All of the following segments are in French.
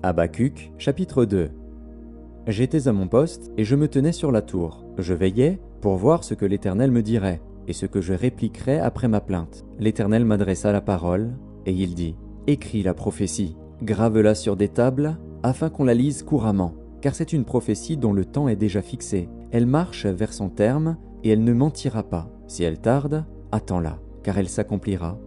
Habacuc, chapitre 2. J'étais à mon poste et je me tenais sur la tour. Je veillais pour voir ce que l'Éternel me dirait et ce que je répliquerais après ma plainte. L'Éternel m'adressa la parole et il dit : Écris la prophétie, grave-la sur des tables afin qu'on la lise couramment, car c'est une prophétie dont le temps est déjà fixé. Elle marche vers son terme et elle ne mentira pas. Si elle tarde, attends-la, car elle s'accomplira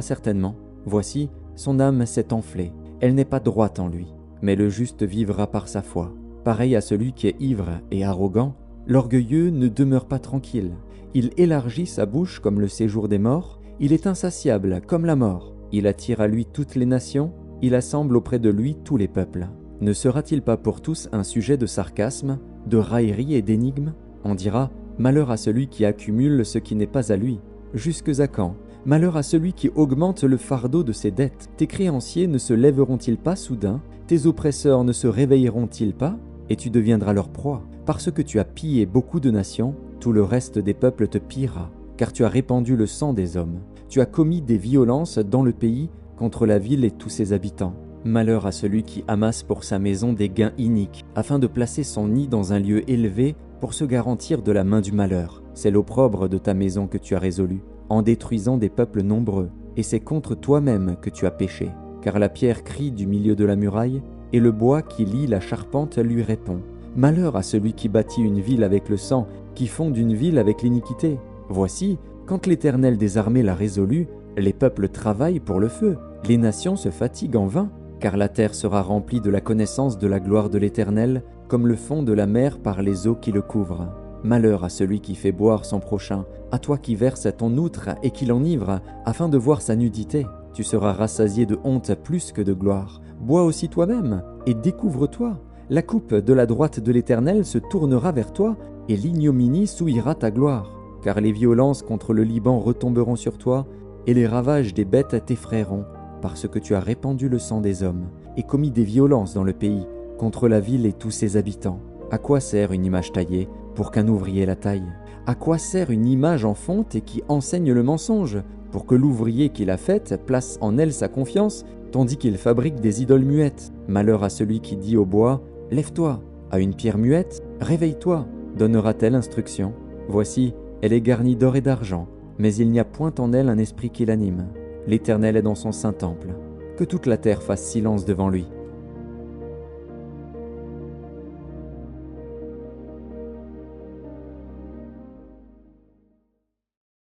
certainement. Voici, son âme s'est enflée. Elle n'est pas droite en lui, mais le juste vivra par sa foi. Pareil à celui qui est ivre et arrogant, l'orgueilleux ne demeure pas tranquille. Il élargit sa bouche comme le séjour des morts, il est insatiable comme la mort. Il attire à lui toutes les nations, il assemble auprès de lui tous les peuples. Ne sera-t-il pas pour tous un sujet de sarcasme, de raillerie et d'énigme ? On dira : malheur à celui qui accumule ce qui n'est pas à lui. Jusque à quand ? Malheur à celui qui augmente le fardeau de ses dettes. Tes créanciers ne se lèveront-ils pas soudain ? Tes oppresseurs ne se réveilleront-ils pas ? Et tu deviendras leur proie. Parce que tu as pillé beaucoup de nations, tout le reste des peuples te pillera, car tu as répandu le sang des hommes. Tu as commis des violences dans le pays contre la ville et tous ses habitants. Malheur à celui qui amasse pour sa maison des gains iniques, afin de placer son nid dans un lieu élevé pour se garantir de la main du malheur. C'est l'opprobre de ta maison que tu as résolu, en détruisant des peuples nombreux, et c'est contre toi-même que tu as péché. Car la pierre crie du milieu de la muraille, et le bois qui lie la charpente lui répond. Malheur à celui qui bâtit une ville avec le sang, qui fonde une ville avec l'iniquité. Voici, quand l'Éternel des armées l'a résolu, les peuples travaillent pour le feu, les nations se fatiguent en vain, car la terre sera remplie de la connaissance de la gloire de l'Éternel, comme le fond de la mer par les eaux qui le couvrent. Malheur à celui qui fait boire son prochain, à toi qui verses ton outre et qui l'enivre, afin de voir sa nudité. Tu seras rassasié de honte plus que de gloire. Bois aussi toi-même, et découvre-toi. La coupe de la droite de l'Éternel se tournera vers toi, et l'ignominie souillera ta gloire. Car les violences contre le Liban retomberont sur toi, et les ravages des bêtes t'effrayeront, parce que tu as répandu le sang des hommes, et commis des violences dans le pays, contre la ville et tous ses habitants. À quoi sert une image taillée pour qu'un ouvrier la taille ? À quoi sert une image en fonte et qui enseigne le mensonge, pour que l'ouvrier qui l'a faite place en elle sa confiance, tandis qu'il fabrique des idoles muettes ? Malheur à celui qui dit au bois : lève-toi, à une pierre muette, réveille-toi. Donnera-t-elle instruction ? Voici, elle est garnie d'or et d'argent, mais il n'y a point en elle un esprit qui l'anime. L'Éternel est dans son saint temple. Que toute la terre fasse silence devant lui.